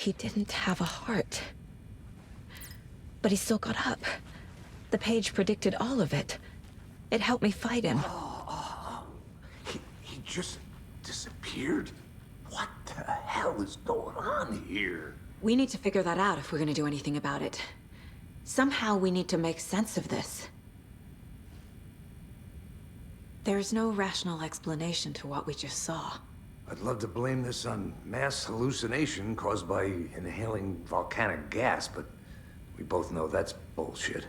He didn't have a heart. But he still got up. The page predicted all of it. It helped me fight him. He just disappeared? What the hell is going on here? We need to figure that out if we're gonna do anything about it. Somehow we need to make sense of this. There's no rational explanation to what we just saw. I'd love to blame this on mass hallucination caused by inhaling volcanic gas, but we both know that's bullshit.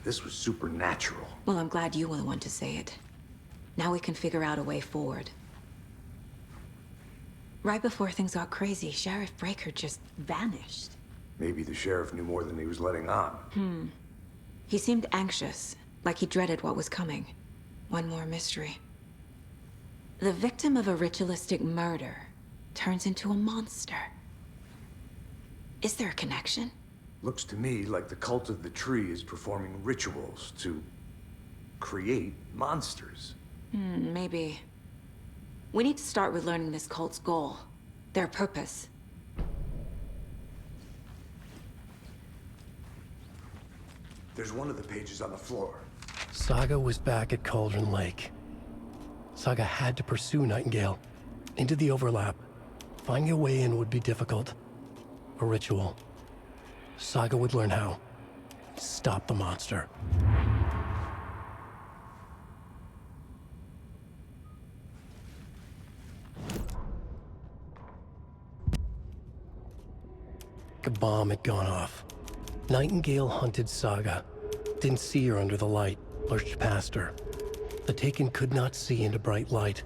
This was supernatural. Well, I'm glad you were the one to say it. Now we can figure out a way forward. Right before things got crazy, Sheriff Breaker just vanished. Maybe the sheriff knew more than he was letting on. He seemed anxious, like he dreaded what was coming. One more mystery. The victim of a ritualistic murder turns into a monster. Is there a connection? Looks to me like the cult of the tree is performing rituals to create monsters. Maybe. We need to start with learning this cult's goal, their purpose. There's one of the pages on the floor. Saga was back at Cauldron Lake. Saga had to pursue Nightingale into the overlap. Finding a way in would be difficult. A ritual. Saga would learn how. Stop the monster. A bomb had gone off. Nightingale hunted Saga. Didn't see her under the light, lurched past her. The Taken could not see into bright light.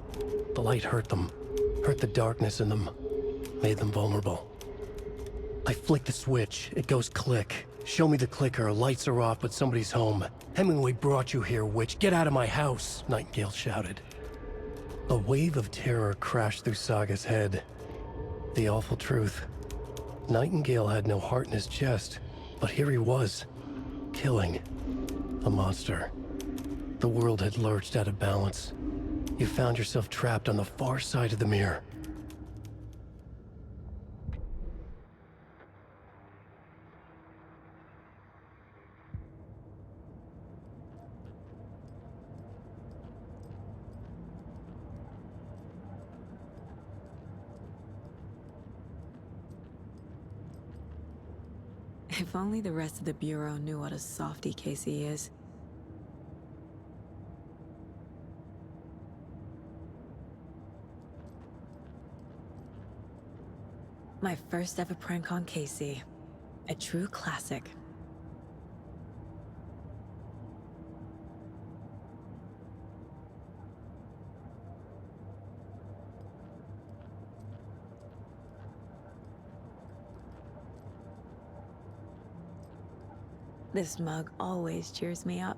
The light hurt them, hurt the darkness in them, made them vulnerable. I flick the switch, it goes click. Show me the clicker, lights are off, but somebody's home. Hemingway brought you here, witch. Get out of my house, Nightingale shouted. A wave of terror crashed through Saga's head. The awful truth. Nightingale had no heart in his chest, but here he was, killing a monster. The world had lurched out of balance. You found yourself trapped on the far side of the mirror. If only the rest of the Bureau knew what a softy Casey is. My first ever prank on Casey. A true classic. This mug always cheers me up.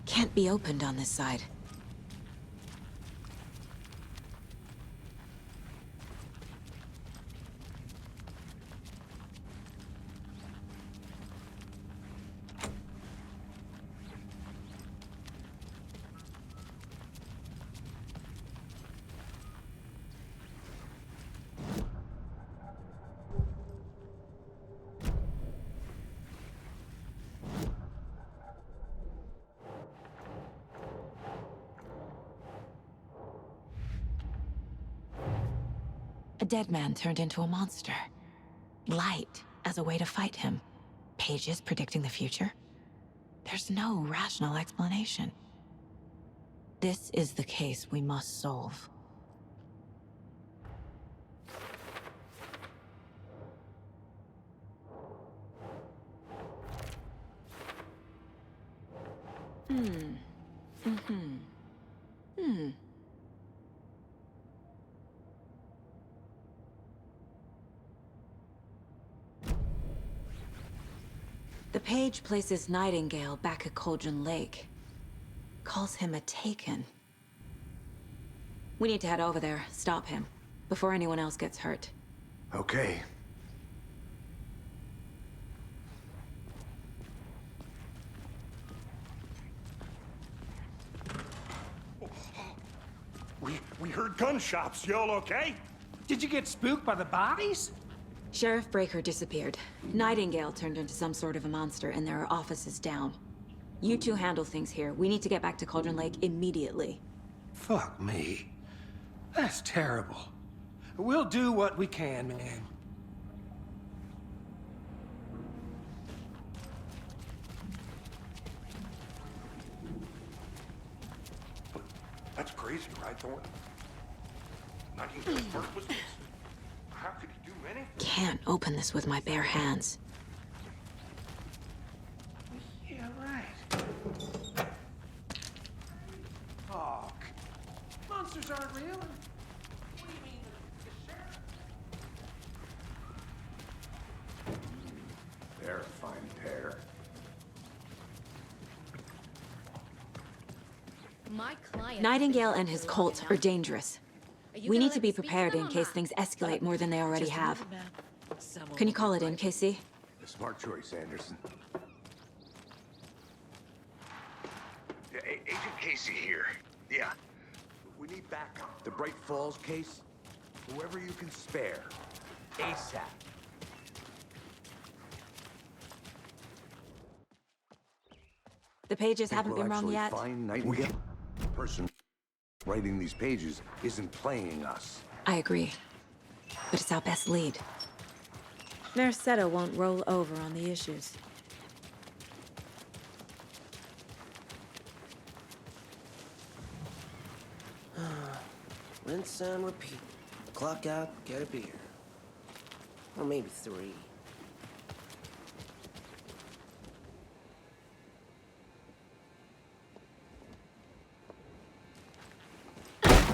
Can't be opened on this side. A dead man turned into a monster. Light as a way to fight him. Pages predicting the future. There's no rational explanation. This is the case we must solve. The page places Nightingale back at Cauldron Lake. Calls him a taken. We need to head over there, stop him, before anyone else gets hurt. Okay. We heard gunshots. Y'all okay? Did you get spooked by the bodies? Sheriff Breaker disappeared. Nightingale turned into some sort of a monster, and there are offices down. You two handle things here. We need to get back to Cauldron Lake immediately. Fuck me. That's terrible. We'll do what we can, man. That's crazy, right, Thornton? Nightingale's work was this. How could he do anything? Can't open this with my bare hands. Yeah, right. Oh, monsters aren't real. What do you mean, the sheriff? They're a fine pair. My client. Nightingale and his cult are dangerous. We need to be prepared in case things escalate more than they already have. Can you call it in, KC? A smart choice, Anderson. Yeah, Agent Casey here. Yeah. We need backup. The Bright Falls case? Whoever you can spare. ASAP. The pages Think haven't we'll been wrong actually yet. find Nightingale? The person writing these pages isn't playing us. I agree. But it's our best lead. Merced won't roll over on the issues. Rinse and repeat. Clock out, get a beer. Or maybe 3.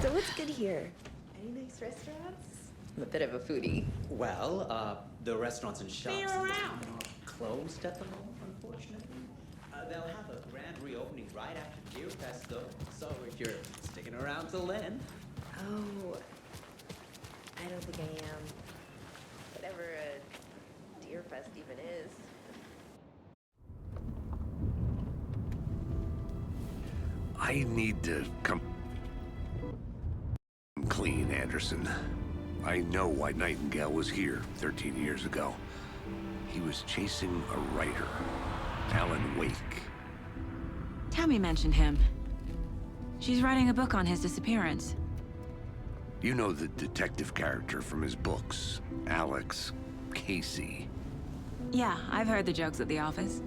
So what's good here? Any nice restaurants? I'm a bit of a foodie. Well, the restaurants and shops are closed at the moment, unfortunately. They'll have a grand reopening right after Deer Fest, though. So if you're sticking around till then. Oh, I don't think I am. Whatever a Deer Fest even is. I need to come clean, Anderson. I know why Nightingale was here 13 years ago. He was chasing a writer, Alan Wake. Tammy mentioned him. She's writing a book on his disappearance. You know the detective character from his books, Alex Casey. Yeah, I've heard the jokes at the office.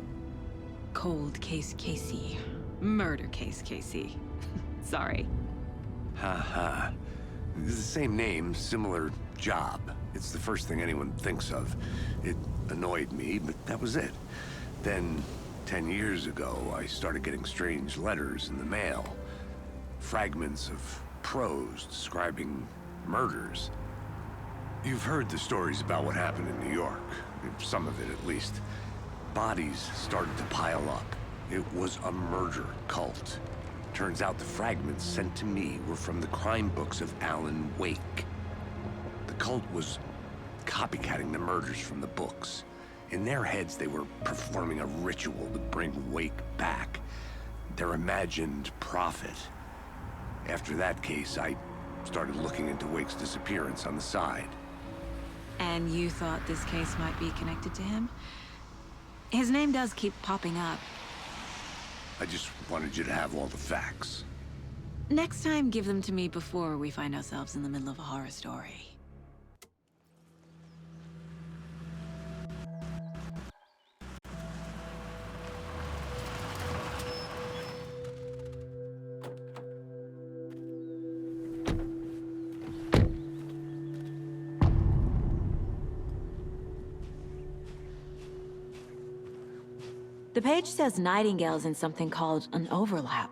Cold case Casey. Murder case Casey. Sorry. Ha ha. It's the same name, similar job. It's the first thing anyone thinks of. It annoyed me, but that was it. Then, 10 years ago, I started getting strange letters in the mail. Fragments of prose describing murders. You've heard the stories about what happened in New York. Some of it, at least. Bodies started to pile up. It was a murder cult. Turns out the fragments sent to me were from the crime books of Alan Wake. The cult was copycatting the murders from the books. In their heads, they were performing a ritual to bring Wake back. Their imagined prophet. After that case, I started looking into Wake's disappearance on the side. And you thought this case might be connected to him? His name does keep popping up. I just wanted you to have all the facts. Next time, give them to me before we find ourselves in the middle of a horror story. The page says Nightingale's in something called an overlap.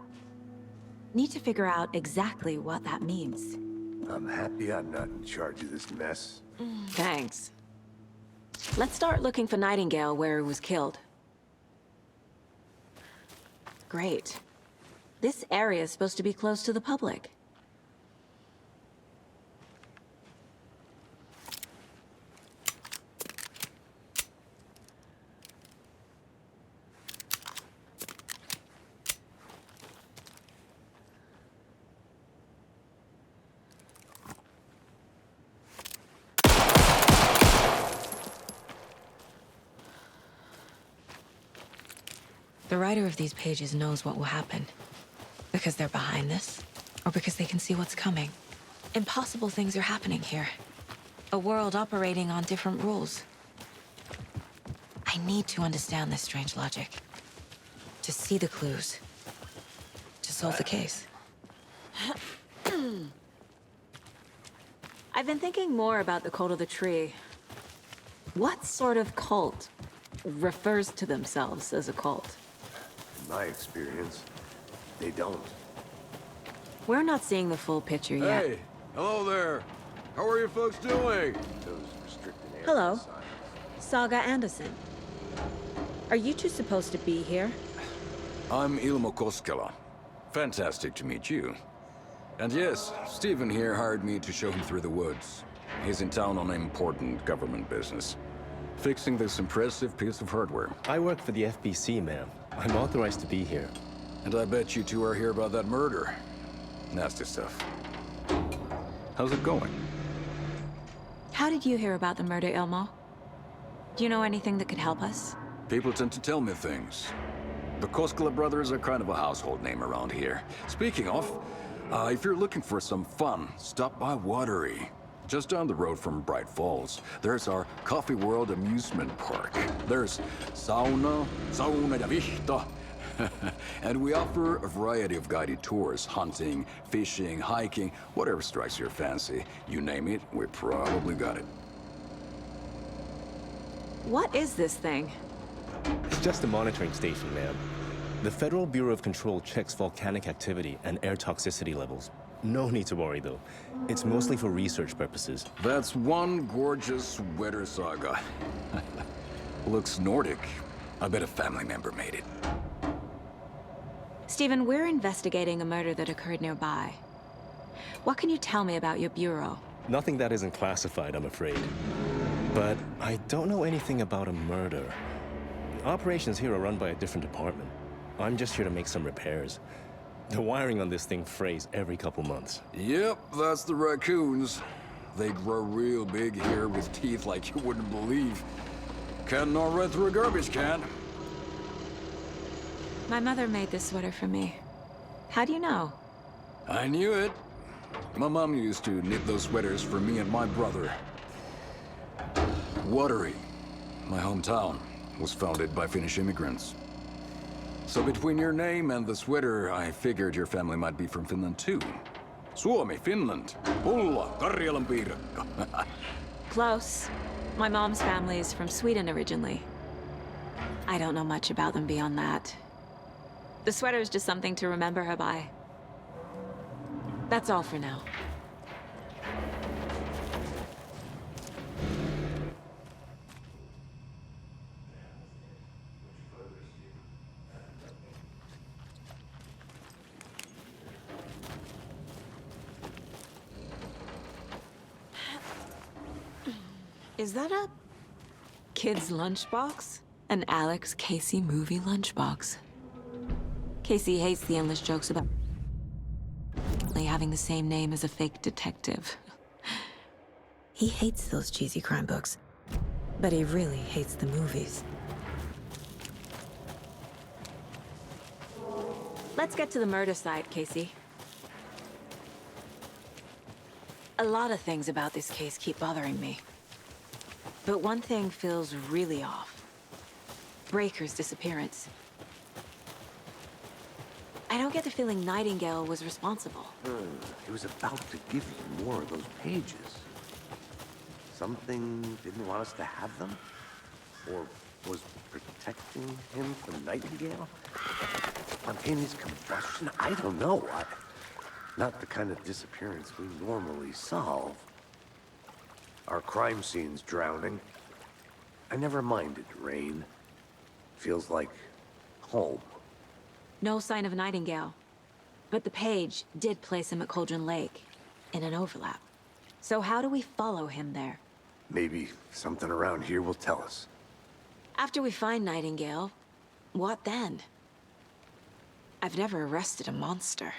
Need to figure out exactly what that means. I'm happy I'm not in charge of this mess. Thanks. Let's start looking for Nightingale where he was killed. Great. This area is supposed to be close to the public. The writer of these pages knows what will happen. Because they're behind this, or because they can see what's coming. Impossible things are happening here. A world operating on different rules. I need to understand this strange logic. To see the clues. To solve the case. I've been thinking more about the cult of the tree. What sort of cult refers to themselves as a cult? In my experience, they don't. We're not seeing the full picture yet. Hey, hello there. How are you folks doing? Those restricted areas. Hello. signs. Saga Anderson. Are you two supposed to be here? I'm Ilmo Koskela. Fantastic to meet you. And yes, Stephen here hired me to show him through the woods. He's in town on important government business. Fixing this impressive piece of hardware. I work for the FBC, ma'am. I'm authorized to be here. And I bet you two are here about that murder. Nasty stuff. How's it going? How did you hear about the murder, Ilmo? Do you know anything that could help us? People tend to tell me things. The Koskela brothers are kind of a household name around here. Speaking of, if you're looking for some fun, stop by Watery. Just down the road from Bright Falls, there's our Coffee World amusement park. There's sauna ja vihta. And we offer a variety of guided tours, hunting, fishing, hiking, whatever strikes your fancy. You name it, we probably got it. What is this thing? It's just a monitoring station, ma'am. The Federal Bureau of Control checks volcanic activity and air toxicity levels. No need to worry, though. It's mostly for research purposes. That's one gorgeous sweater, Saga. Looks Nordic. I bet a family member made it. Stephen, we're investigating a murder that occurred nearby. What can you tell me about your bureau? Nothing that isn't classified, I'm afraid. But I don't know anything about a murder. Operations here are run by a different department. I'm just here to make some repairs. The wiring on this thing frays every couple months. Yep, that's the raccoons. They grow real big here with teeth like you wouldn't believe. Can't gnaw right through a garbage can. My mother made this sweater for me. How do you know? I knew it. My mom used to knit those sweaters for me and my brother. Watery, my hometown, was founded by Finnish immigrants. So between your name and the sweater, I figured your family might be from Finland too. Suomi, Finland. Pulla, Karjalan piirakka. Close. My mom's family is from Sweden originally. I don't know much about them beyond that. The sweater is just something to remember her by. That's all for now. Is that a kid's lunchbox? An Alex Casey movie lunchbox. Casey hates the endless jokes about having the same name as a fake detective. He hates those cheesy crime books, but he really hates the movies. Let's get to the murder site, Casey. A lot of things about this case keep bothering me. But one thing feels really off. Breaker's disappearance. I don't get the feeling Nightingale was responsible. He was about to give you more of those pages. Something didn't want us to have them? Or was protecting him from Nightingale? Spontaneous combustion? I don't know. Not the kind of disappearance we normally solve. Our crime scene's drowning. I never minded rain. Feels like home. No sign of Nightingale. But the page did place him at Cauldron Lake, in an overlap. So how do we follow him there? Maybe something around here will tell us. After we find Nightingale, what then? I've never arrested a monster.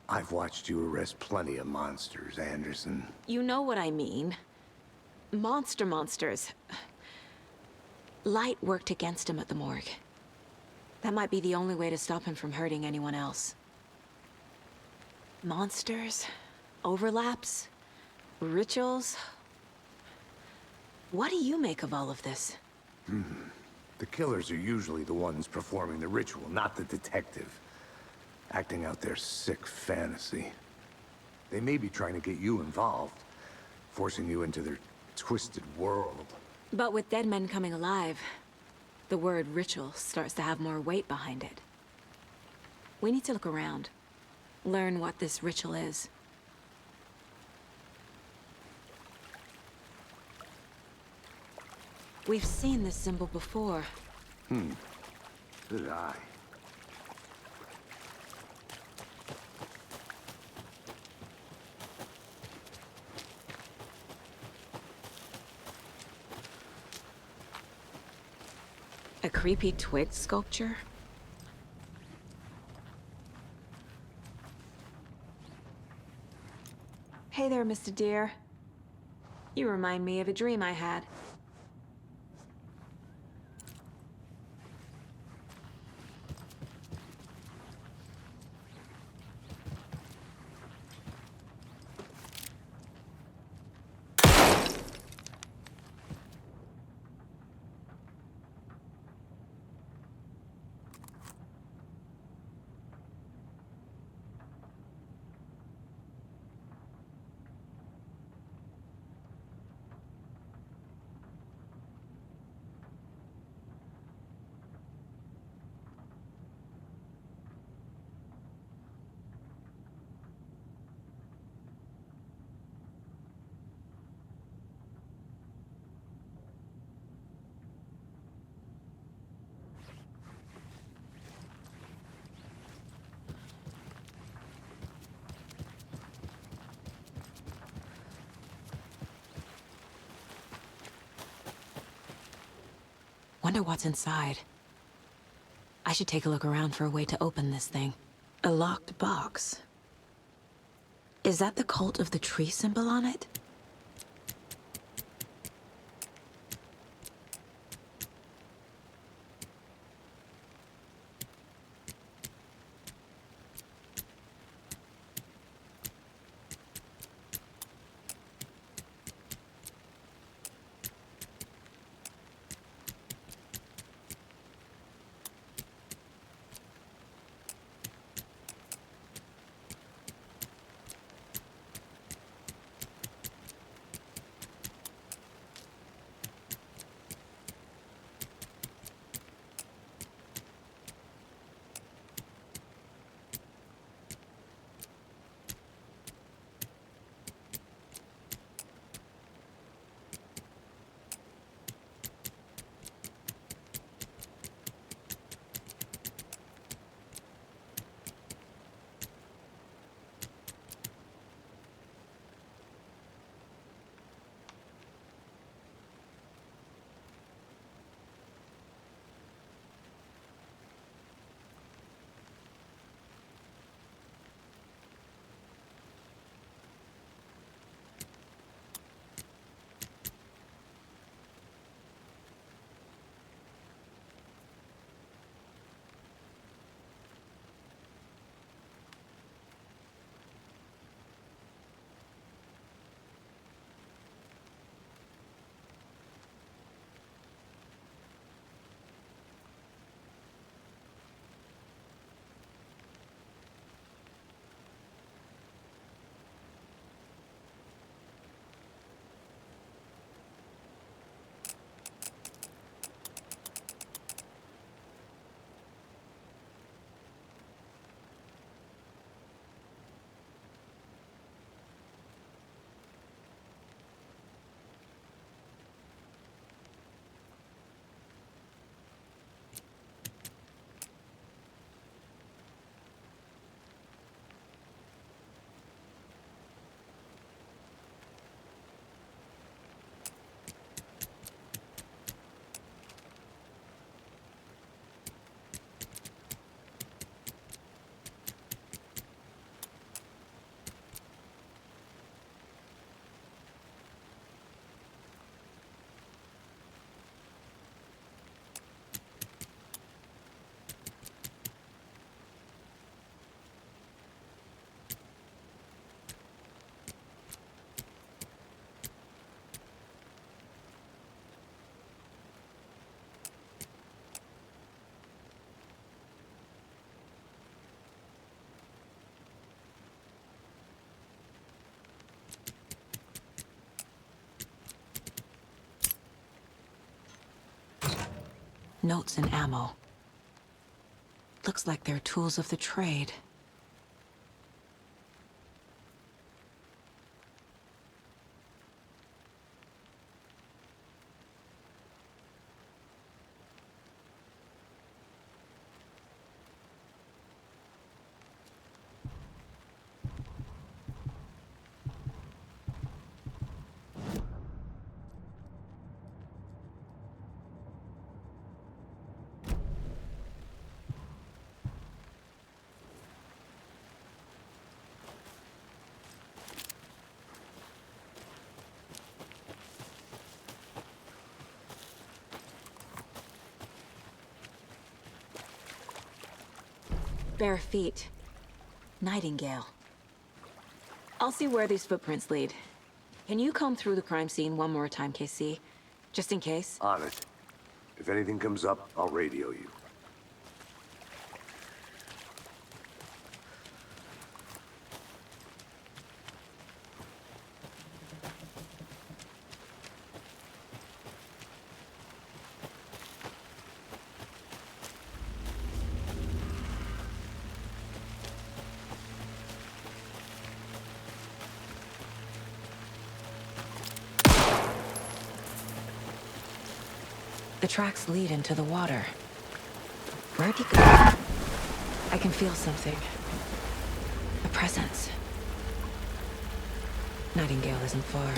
I've watched you arrest plenty of monsters, Anderson. You know what I mean. Monsters. Light worked against him at the morgue. That might be the only way to stop him from hurting anyone else. Monsters? Overlaps? Rituals? What do you make of all of this? The killers are usually the ones performing the ritual, not the detective. Acting out their sick fantasy. They may be trying to get you involved, forcing you into their twisted world. But with dead men coming alive, the word ritual starts to have more weight behind it. We need to look around. Learn what this ritual is. We've seen this symbol before. Good eye. A creepy twig sculpture? Hey there, Mr. Deer. You remind me of a dream I had. Wonder what's inside. I should take a look around for a way to open this thing. A locked box. Is that the cult of the tree symbol on it? Notes and ammo. Looks like they're tools of the trade. Bare feet. Nightingale. I'll see where these footprints lead. Can you comb through the crime scene one more time, KC? Just in case? On it. If anything comes up, I'll radio you. The tracks lead into the water. Where'd he go? I can feel something. A presence. Nightingale isn't far.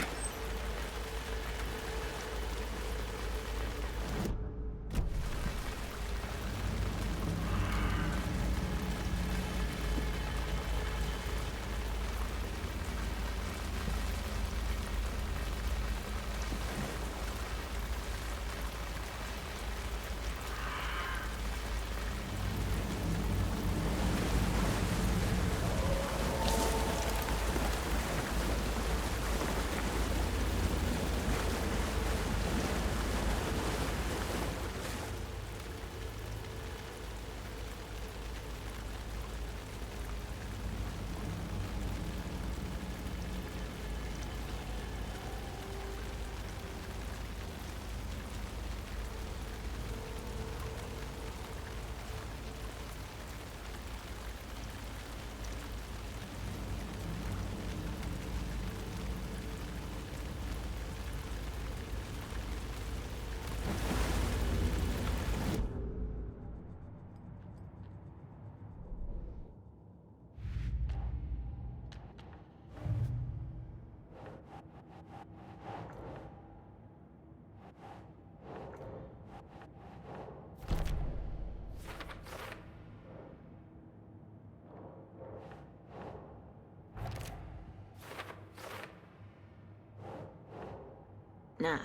Nah.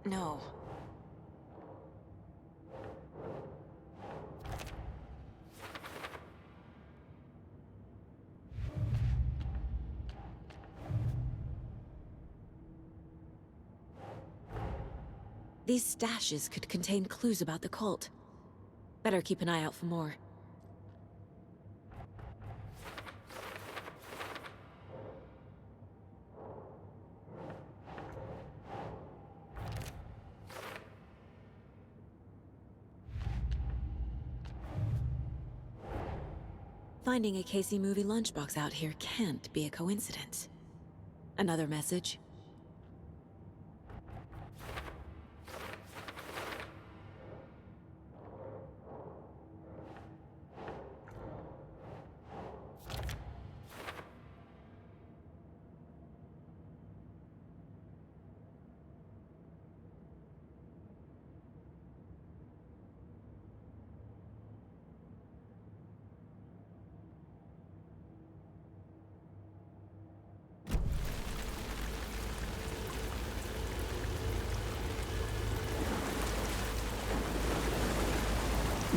No. These stashes could contain clues about the cult. Better keep an eye out for more. Finding a Casey movie lunchbox out here can't be a coincidence. Another message?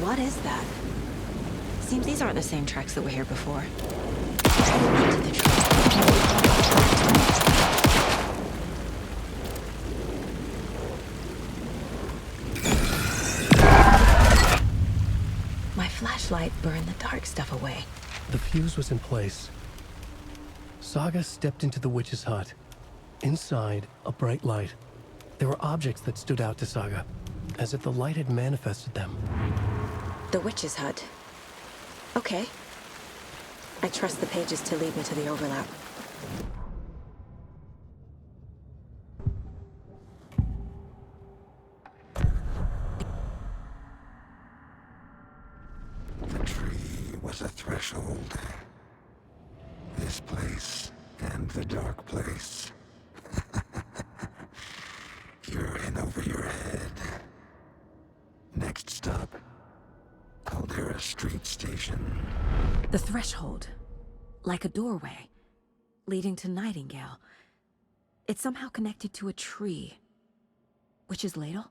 What is that? Seems these aren't the same tracks that were here before. Treading into the tree. My flashlight burned the dark stuff away. The fuse was in place. Saga stepped into the witch's hut. Inside, a bright light. There were objects that stood out to Saga, as if the light had manifested them. The witch's hut. Okay. I trust the pages to lead me to the overlap. The tree was a threshold. This place and the dark place. You're in over your head. Next stop, Caldera Street Station. The threshold. Like a doorway. Leading to Nightingale. It's somehow connected to a tree. Witch's ladle?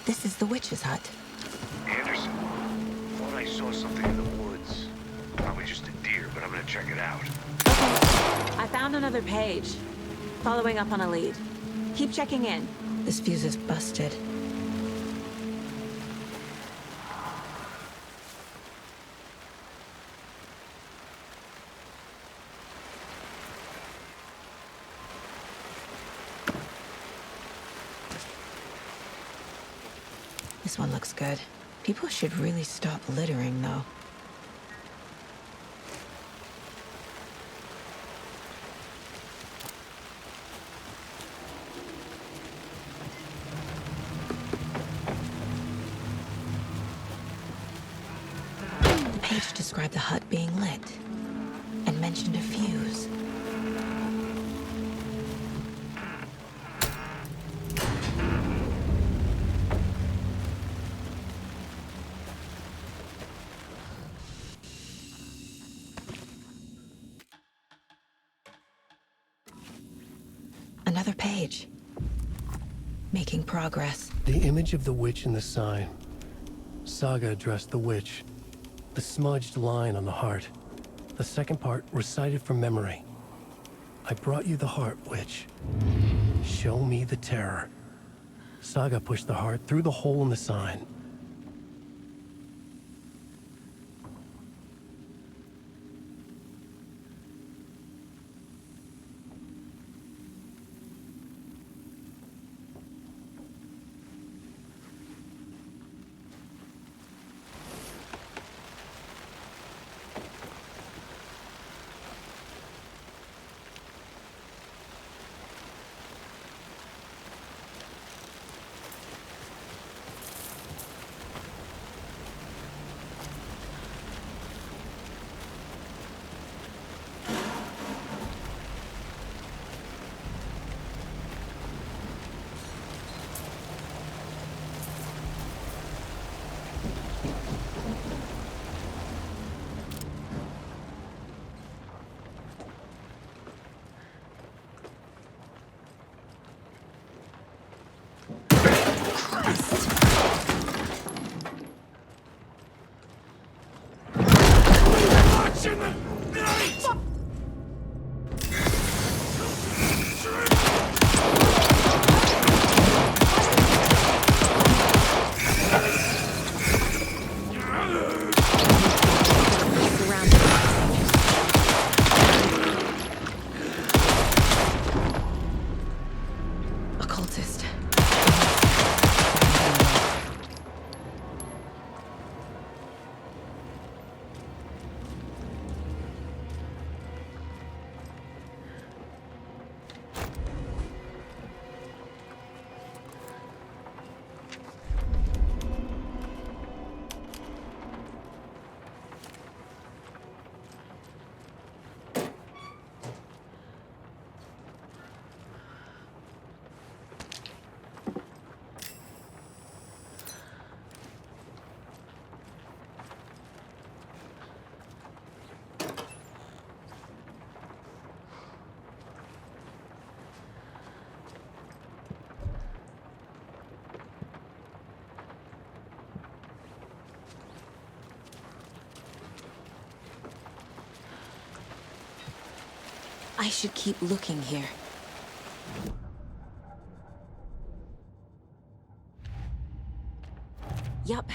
This is the witch's hut. Anderson, thought I saw something in the woods. Probably just a deer, but I'm gonna check it out. Okay. I found another page. Following up on a lead. Keep checking in. This fuse is busted. This one looks good. People should really stop littering, though. The page described the hut being lit and mentioned a fuse. Another page. Making progress. The image of the witch in the sign. Saga addressed the witch. The smudged line on the heart. The second part recited from memory. I brought you the heart, witch. Show me the terror. Saga pushed the heart through the hole in the sign. I should keep looking here. Yup.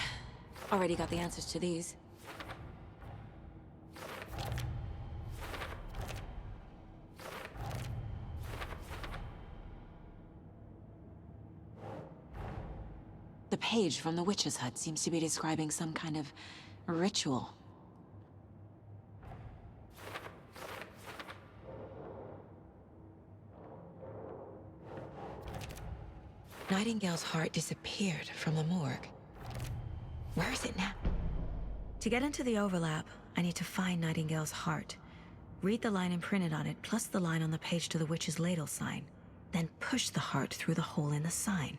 Already got the answers to these. The page from the witch's hut seems to be describing some kind of ritual. Nightingale's heart disappeared from the morgue. Where is it now? To get into the overlap, I need to find Nightingale's heart. Read the line imprinted on it, plus the line on the page to the witch's ladle sign. Then push the heart through the hole in the sign.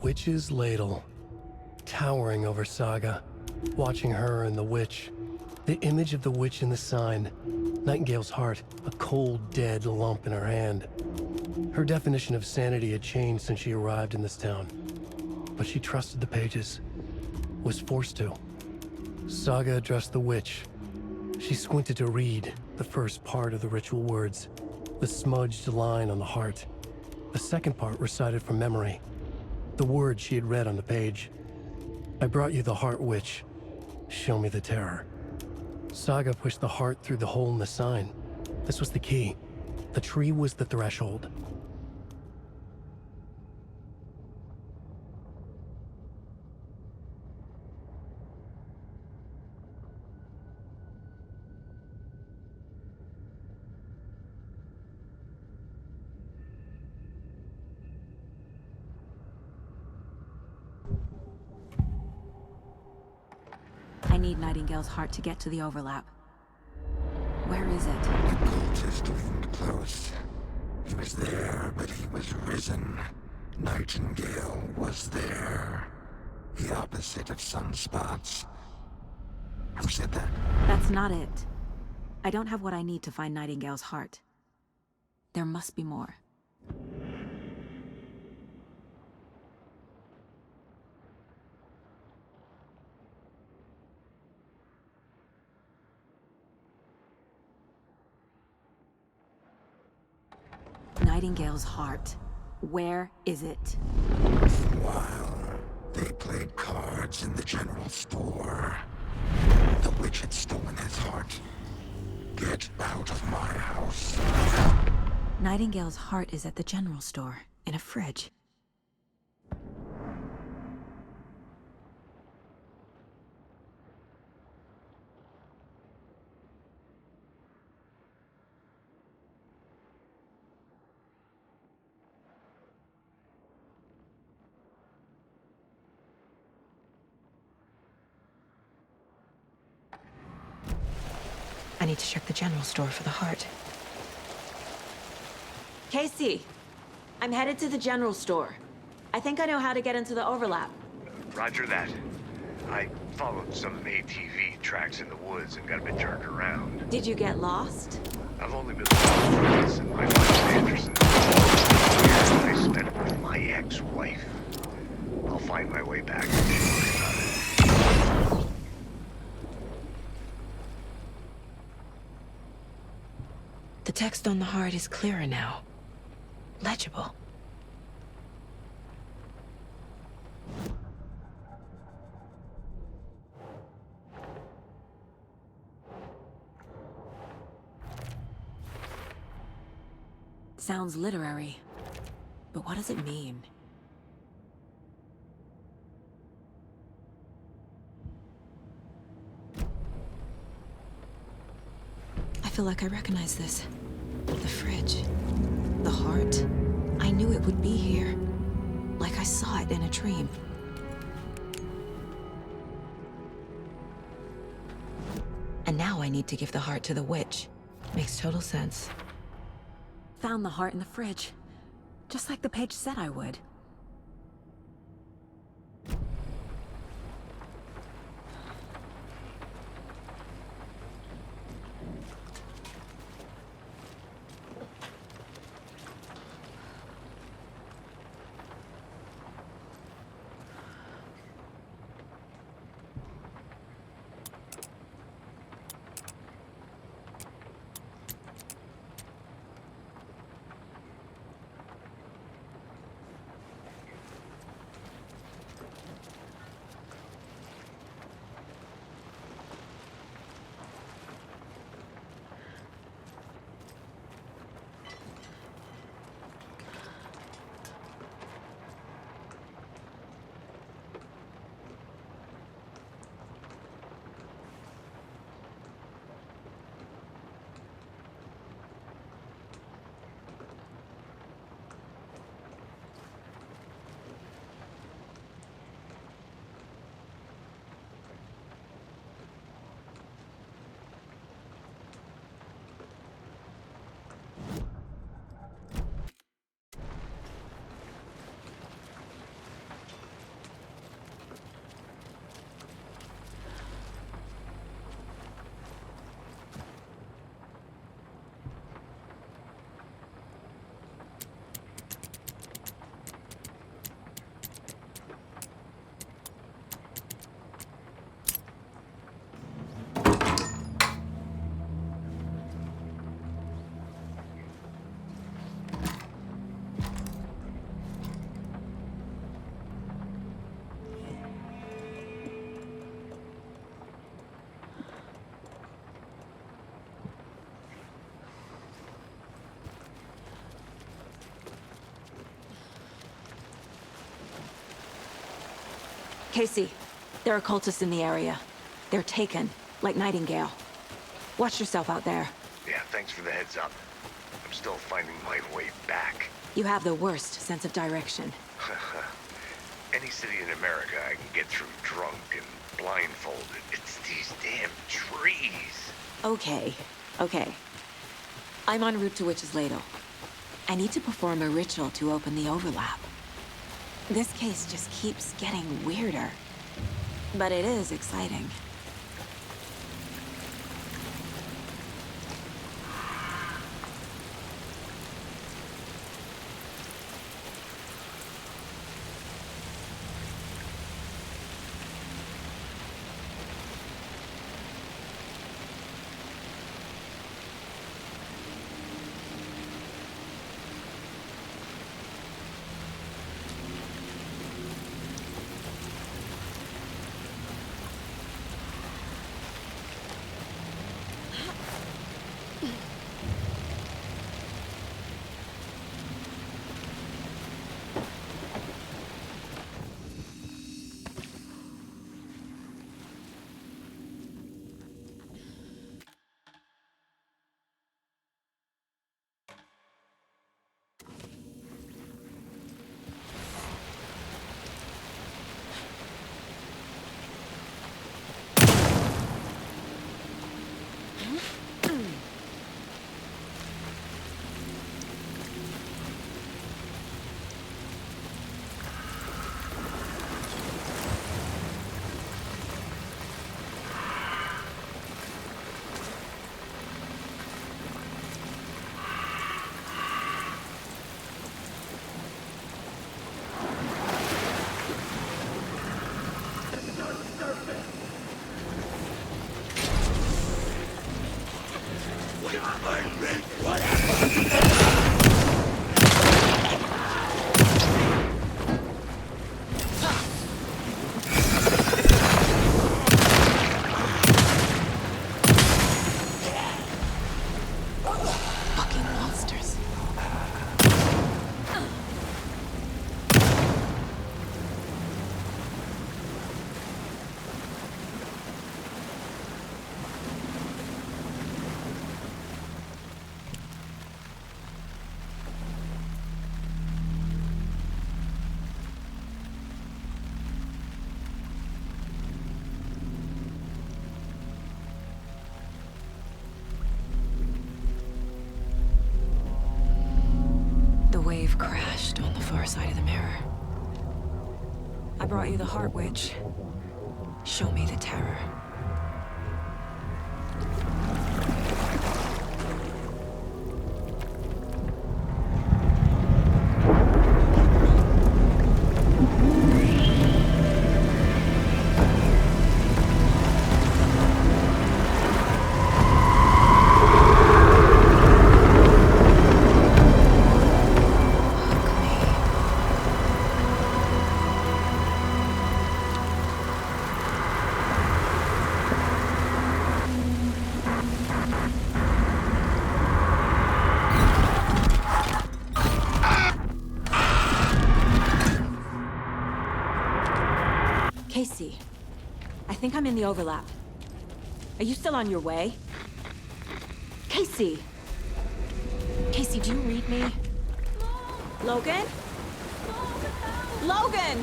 Witch's ladle, towering over Saga, watching her and the witch. The image of the witch in the sign, Nightingale's heart, a cold, dead lump in her hand. Her definition of sanity had changed since she arrived in this town, but she trusted the pages, was forced to. Saga addressed the witch. She squinted to read the first part of the ritual words, the smudged line on the heart. The second part recited from memory, the words she had read on the page. I brought you the heart, witch. Show me the terror. Saga pushed the heart through the hole in the sign. This was the key. The tree was the threshold. I need Nightingale's heart to get to the overlap. Where is it? The cultist leaned close. He was there, but he was risen. Nightingale was there. The opposite of sunspots. Who said that? That's not it. I don't have what I need to find Nightingale's heart. There must be more. Nightingale's heart. Where is it? While they played cards in the general store, the witch had stolen his heart. Get out of my house. Nightingale's heart is at the general store, in a fridge. I need to check the general store for the heart. Casey, I'm headed to the general store. I think I know how to get into the overlap. Roger that. I followed some ATV tracks in the woods and got a bit turned around. Did you get lost? I've only been looking for this and my wife Anderson. I spent it with my ex-wife. I'll find my way back. Don't worry about it. The text on the heart is clearer now. Legible. Sounds literary, but what does it mean? I feel like I recognize this. The fridge. The heart. I knew it would be here. Like I saw it in a dream. And now I need to give the heart to the witch. Makes total sense. Found the heart in the fridge. Just like the page said I would. Casey, there are cultists in the area. They're taken, like Nightingale. Watch yourself out there. Yeah, thanks for the heads up. I'm still finding my way back. You have the worst sense of direction. Any city in America I can get through drunk and blindfolded. It's these damn trees. Okay, okay. I'm en route to Witch's Ladle. I need to perform a ritual to open the overlap. This case just keeps getting weirder. But it is exciting. crashed on the far side of the mirror. I brought you the heart witch. Show me the terror. Casey, I think I'm in the overlap. Are you still on your way? Casey! Casey, do you read me? Logan? Logan!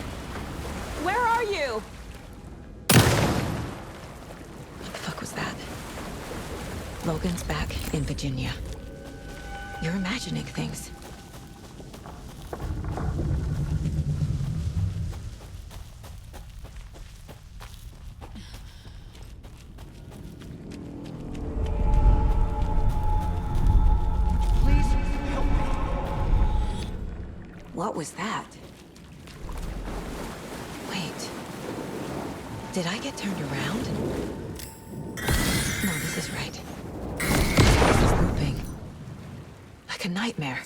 Where are you? What the fuck was that? Logan's back in Virginia. You're imagining things. What was that? Wait. Did I get turned around? No, this is right. This is looping. Like a nightmare.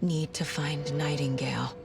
Need to find Nightingale.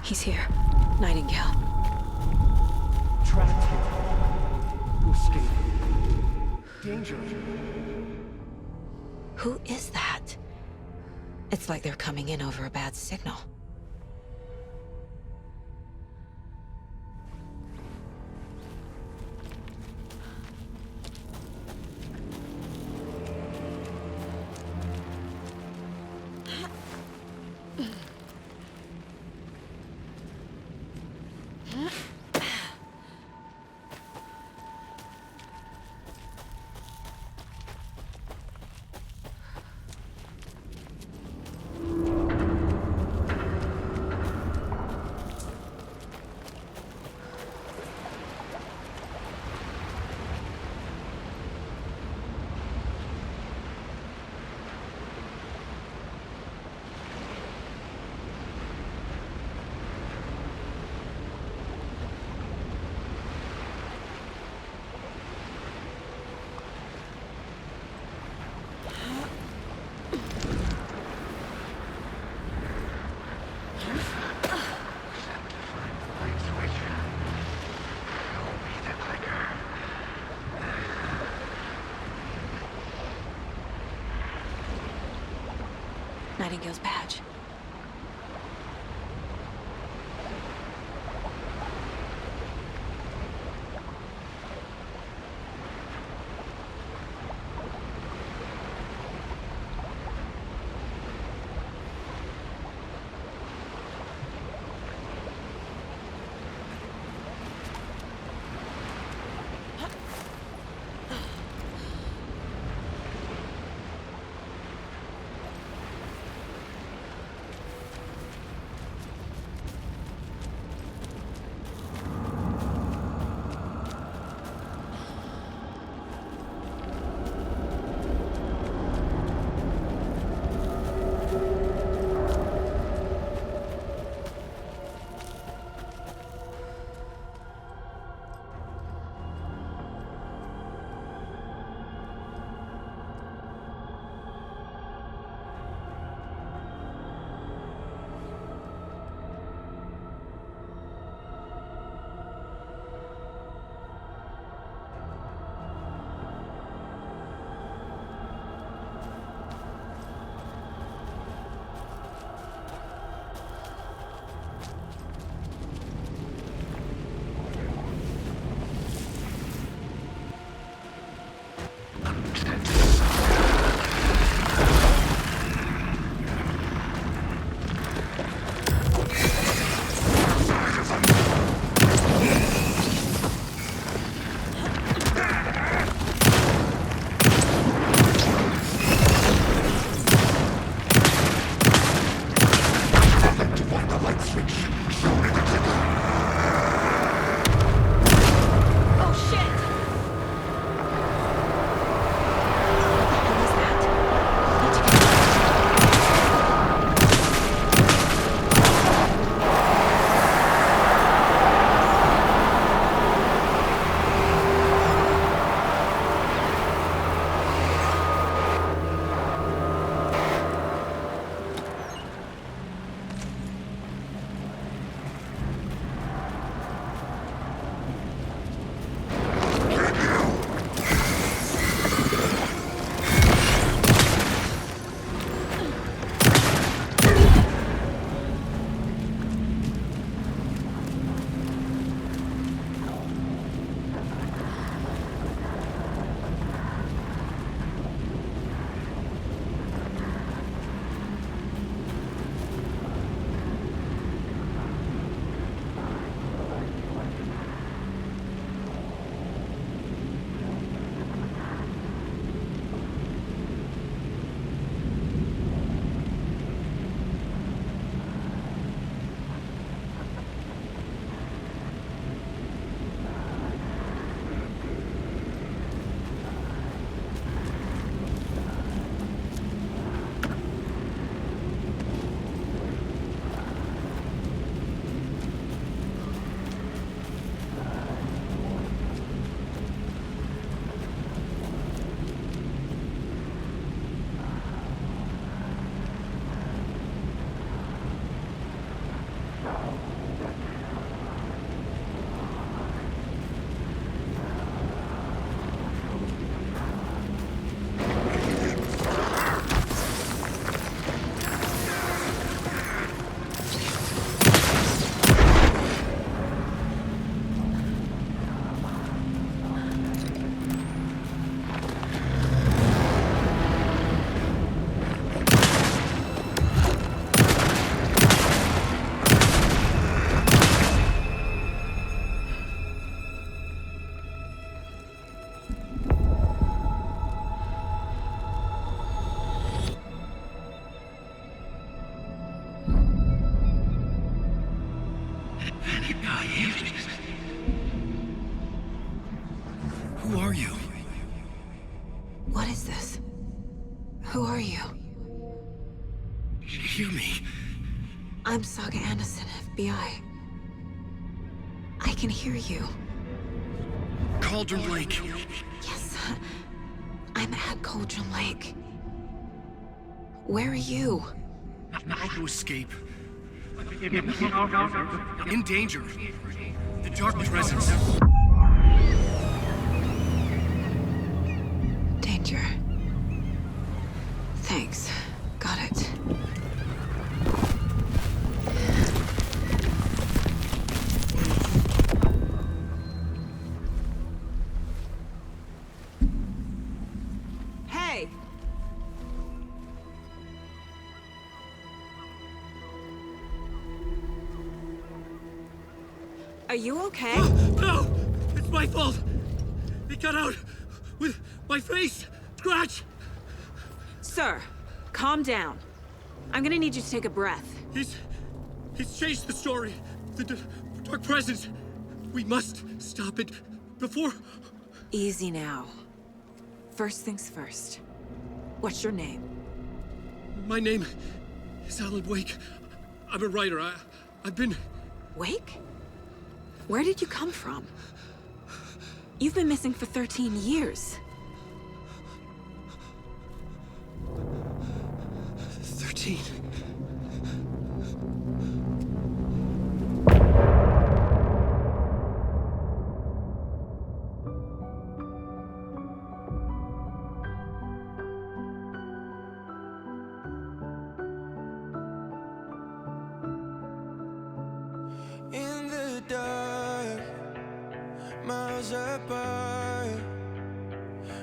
He's here. Nightingale. Trapped here. To escape. Danger. Who is that? It's like they're coming in over a bad signal. Nightingale's badge. Who are you? What is this? Who are you? Hear me. I'm Saga Anderson, FBI. I can hear you. Cauldron Lake. Yes, I'm at Cauldron Lake. Where are you? How to escape. In danger. The dark presence. Danger. Thanks. Got it. Hey! Are you okay? No! It's my fault! It got out with my face! Scratch! Sir, calm down. I'm gonna need you to take a breath. He's changed the story. The dark presence. We must stop it before... Easy now. First things first. What's your name? My name is Alan Wake. I'm a writer. I've been... Wake? Where did you come from? You've been missing for 13 years. 13. In the dark, miles apart,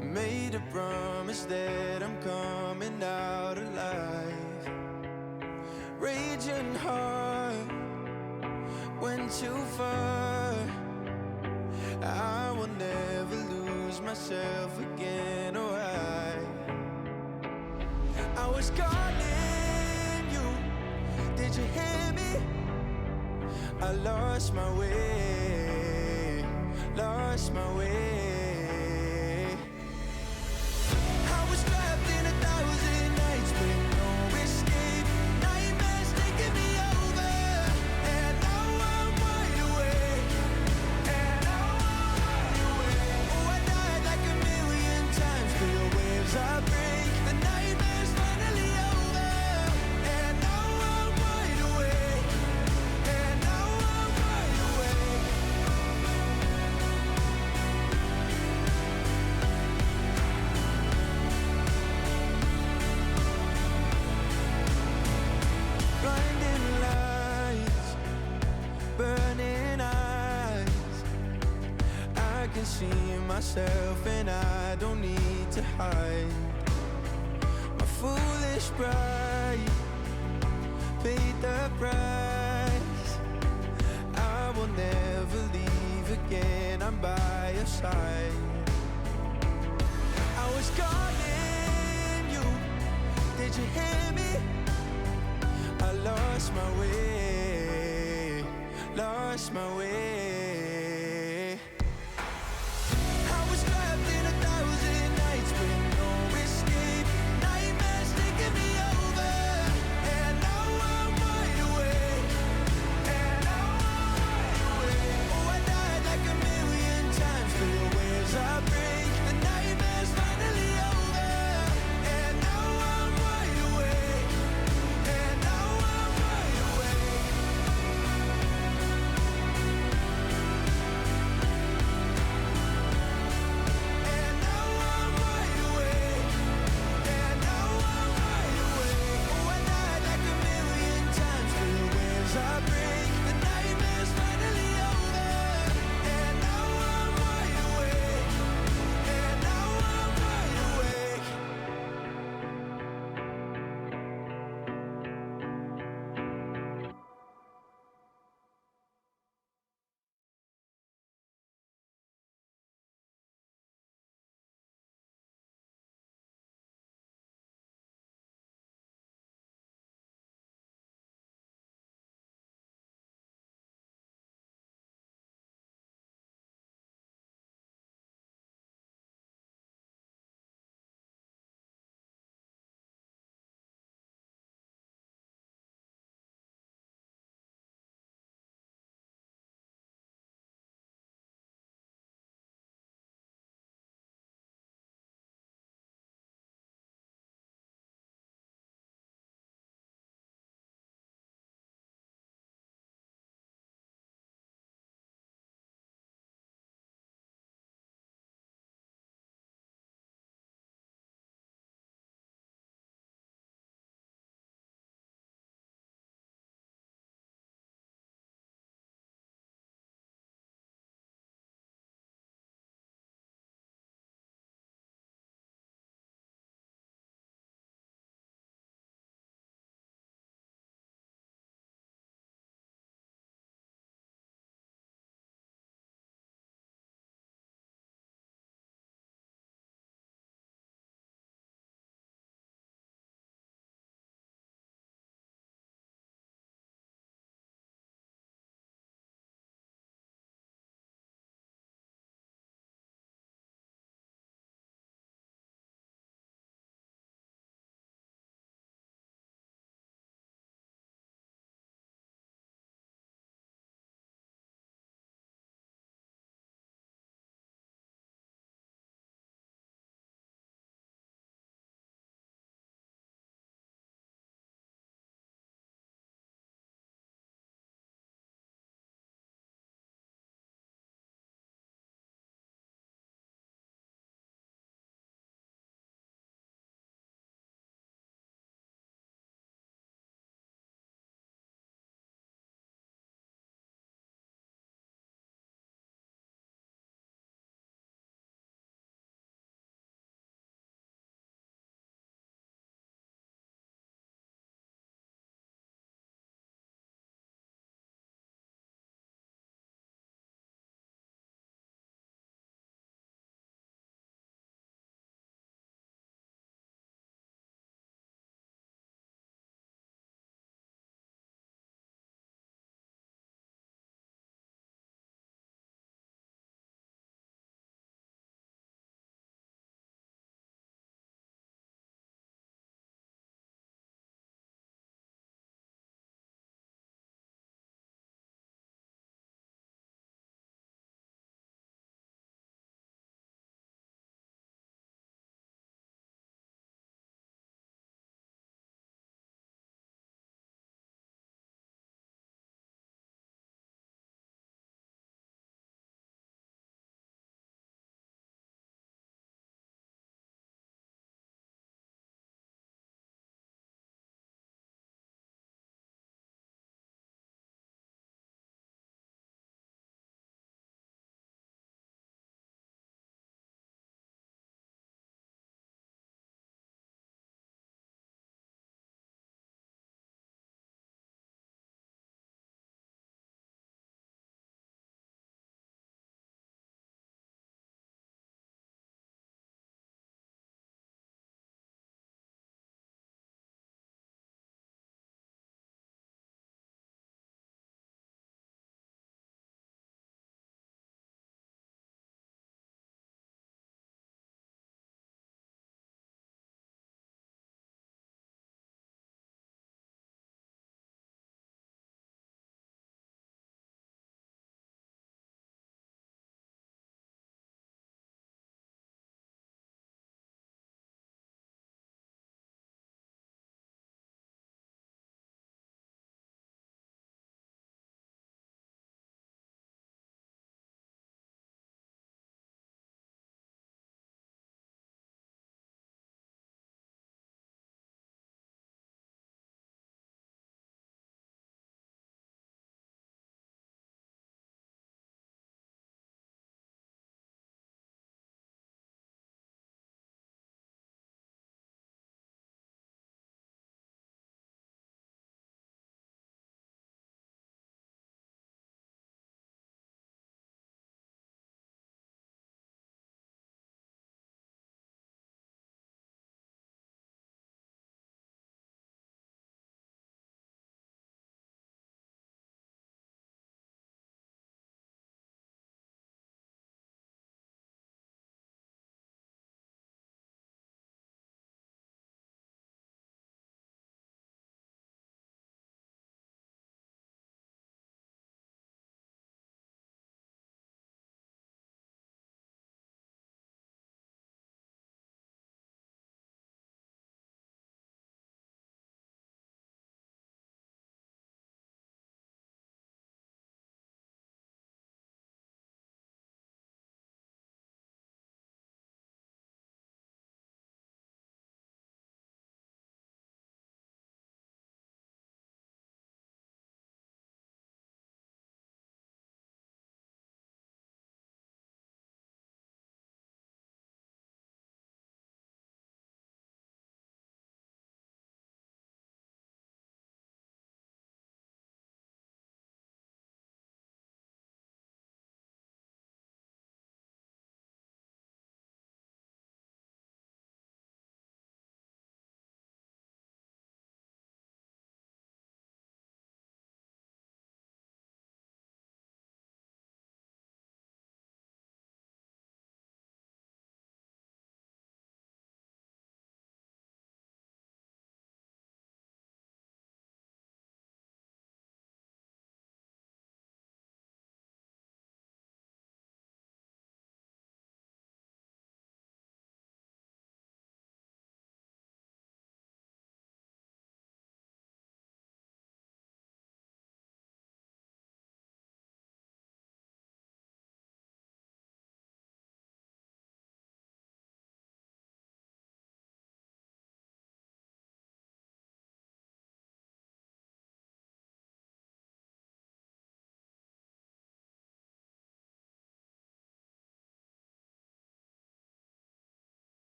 made a promise that I'm coming out alive. Raging heart, went too far. I will never lose myself again, or I was calling you, did you hear me? I lost my way, lost my way. I was trapped in 1,000 nights with no escape. Nightmares taking me over, and now I'm wide awake. And now I'm wide awake. Oh, I died like 1,000,000 times till your waves I break. The nightmare's finally over, and now I'm wide awake. And now I'm wide awake. Blinding lights, burning eyes. I can see myself and I don't need to hide. My foolish pride paid the price. I will never leave again, I'm by your side. I was calling you, did you hear me? I lost my way, lost my way. I was trapped in 1,000 nights with no escape. Nightmares taking me over, and now I'm wide awake. And now I'm wide awake. Oh, I died like 1,000,000 times till your waves I break. The nightmare's finally over, and now I'm wide awake. And now I'm wide awake.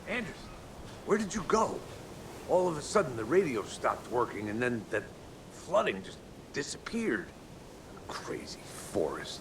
Anderson, where did you go? All of a sudden, the radio stopped working, and then that flooding just disappeared. Crazy forest.